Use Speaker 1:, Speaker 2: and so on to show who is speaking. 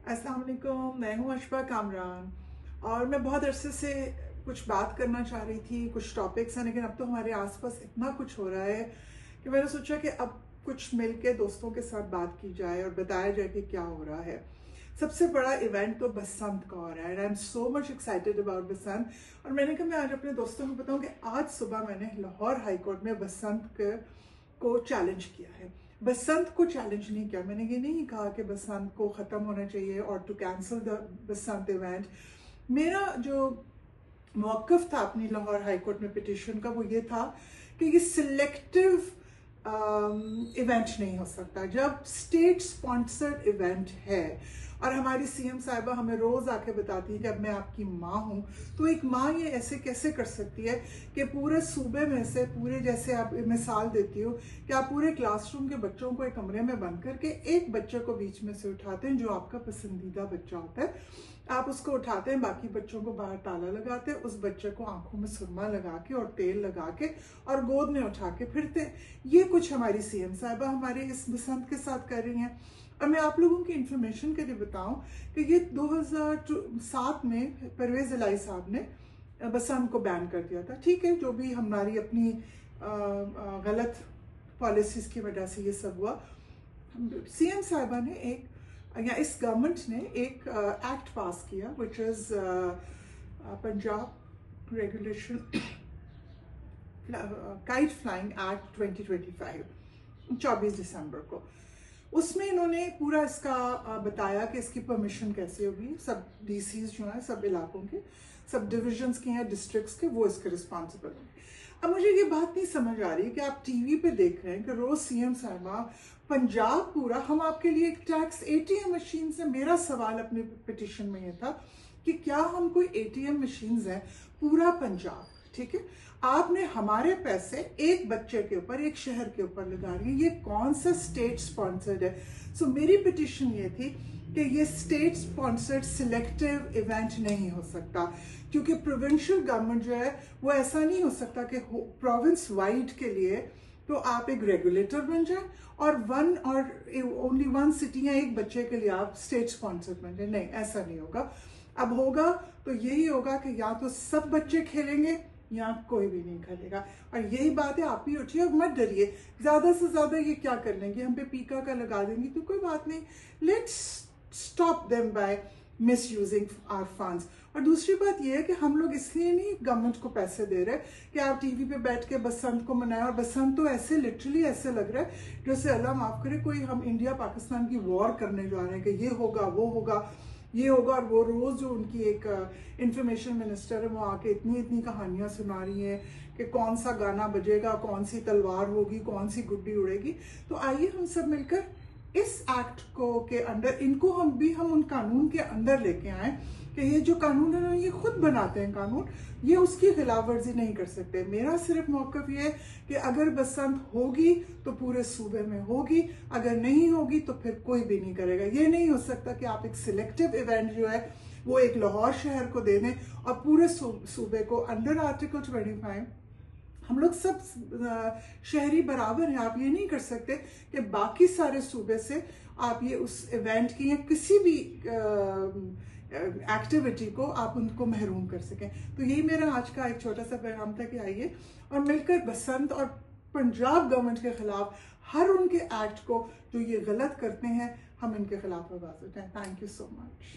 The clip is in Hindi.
Speaker 1: अस्सलाम वालेकुम, मैं हूँ अशफा कामरान और मैं बहुत अरसे से कुछ बात करना चाह रही थी। कुछ टॉपिक्स हैं लेकिन अब तो हमारे आसपास इतना कुछ हो रहा है कि मैंने सोचा कि अब कुछ मिलके दोस्तों के साथ बात की जाए और बताया जाए कि क्या हो रहा है। सबसे बड़ा इवेंट तो बसंत का हो रहा है। I am so much excited about Basant. और मैंने कहा मैं आज अपने दोस्तों को बताऊं कि आज सुबह मैंने लाहौर हाई कोर्ट में बसंत को चैलेंज किया है। बसंत को चैलेंज नहीं किया, मैंने ये नहीं कहा कि बसंत को ख़त्म होना चाहिए और to cancel the Basant event. मेरा जो मौक़िफ़ था अपनी लाहौर हाई कोर्ट में पिटिशन का वो ये था कि ये सिलेक्टिव इवेंट नहीं हो सकता। जब स्टेट स्पॉन्सर्ड इवेंट है और हमारी सीएम साहिबा हमें रोज़ आके बताती है कि अब मैं आपकी माँ हूँ, तो एक माँ ये ऐसे कैसे कर सकती है कि पूरे सूबे में से पूरे, जैसे आप मिसाल देती हो कि आप पूरे क्लासरूम के बच्चों को एक कमरे में बंद करके एक बच्चे को बीच में से उठाते हैं जो आपका पसंदीदा बच्चा होता है, आप उसको उठाते हैं, बाकी बच्चों को बाहर ताला लगाते हैं, उस बच्चे को आंखों में सुरमा लगा के और तेल लगा के और गोद में उठा के फिरते हैं। ये कुछ हमारी सीएम साहिबा हमारे इस बसंत के साथ कर रही हैं। और मैं आप लोगों की इंफॉर्मेशन के लिए बताऊं कि ये 2007 में परवेज इलाही साहब ने बसंत को बैन कर दिया था। ठीक है, जो भी हमारी अपनी गलत पॉलिसीज की वजह से ये सब हुआ। सीएम साहिबा ने या इस गवर्नमेंट ने एक एक्ट पास किया which is Punjab regulation kite flying act 2025 24 दिसंबर को। उसमें इन्होंने पूरा इसका बताया कि इसकी परमिशन कैसे होगी। सब डीसीज जो हैं सब इलाकों के, सब डिविजन्स के हैं, डिस्ट्रिक्ट्स के, वो इसके रिस्पॉन्सिबल होंगे। अब मुझे ये बात नहीं समझ आ रही कि आप टीवी पे देख रहे हैं कि रोज सीएम साहिबा पंजाब पूरा हम आपके लिए एक टैक्स एटीएम मशीन से। मेरा सवाल अपने पिटिशन में ये था कि क्या हम कोई एटीएम मशीन है पूरा पंजाब, ठीक है, आपने हमारे पैसे एक बच्चे के ऊपर, एक शहर के ऊपर लगा रही है, ये कौन सा स्टेट स्पॉन्सर्ड है? सो मेरी पिटिशन ये थी कि ये स्टेट स्पॉन्सर्ड सिलेक्टिव इवेंट नहीं हो सकता, क्योंकि प्रोविंशियल गवर्नमेंट जो है वो ऐसा नहीं हो सकता कि प्रोविंस वाइड के लिए तो आप एक रेगुलेटर बन जाए और ओनली वन सिटी या एक बच्चे के लिए आप स्टेट स्पॉन्सर्ड बन जाए। नहीं, ऐसा नहीं होगा। अब होगा तो यही होगा कि या तो सब बच्चे खेलेंगे या कोई भी नहीं खेलेगा। और यही बात है, आप ही उठिए और मत डरिए। ज्यादा से ज्यादा ये क्या कर लेंगे, हम पे पीका का लगा देंगे तो कोई बात नहीं। Let's stop them by misusing our funds. और दूसरी बात यह है कि हम लोग इसलिए नहीं गवर्नमेंट को पैसे दे रहे कि आप टीवी पे बैठ के बसंत को मनाएं। और बसंत तो ऐसे लिटरली ऐसे लग रहा है जैसे अल्लाह माफ करे कोई हम इंडिया पाकिस्तान की वॉर करने जा रहे हैं कि ये होगा वो होगा ये होगा। और वो रोज जो उनकी एक इंफॉर्मेशन मिनिस्टर है वो आके इतनी इतनी कहानियां सुना रही हैं कि कौन सा गाना बजेगा, कौन सी तलवार होगी, कौन सी गुड्डी उड़ेगी। तो आइए हम सब मिलकर इस एक्ट को के अंदर इनको हम उन कानून के अंदर लेके आए कि ये जो कानून है ये खुद बनाते हैं कानून, ये उसकी खिलाफ वर्जी नहीं कर सकते। मेरा सिर्फ मौक़िफ़ ये है कि अगर बसंत होगी तो पूरे सूबे में होगी, अगर नहीं होगी तो फिर कोई भी नहीं करेगा। ये नहीं हो सकता कि आप एक सिलेक्टिव इवेंट जो है वो एक लाहौर शहर को दे दें और पूरे सूबे को अंडर आर्टिकल 25 हम लोग सब शहरी बराबर हैं। आप ये नहीं कर सकते कि बाकी सारे सूबे से आप ये उस इवेंट की या किसी भी एक्टिविटी को आप उनको महरूम कर सकें। तो यही मेरा आज का एक छोटा सा पैगाम था कि आइए और मिलकर बसंत और पंजाब गवर्नमेंट के खिलाफ हर उनके एक्ट को जो ये गलत करते हैं हम इनके खिलाफ आवाज उठाएं। Thank you so much.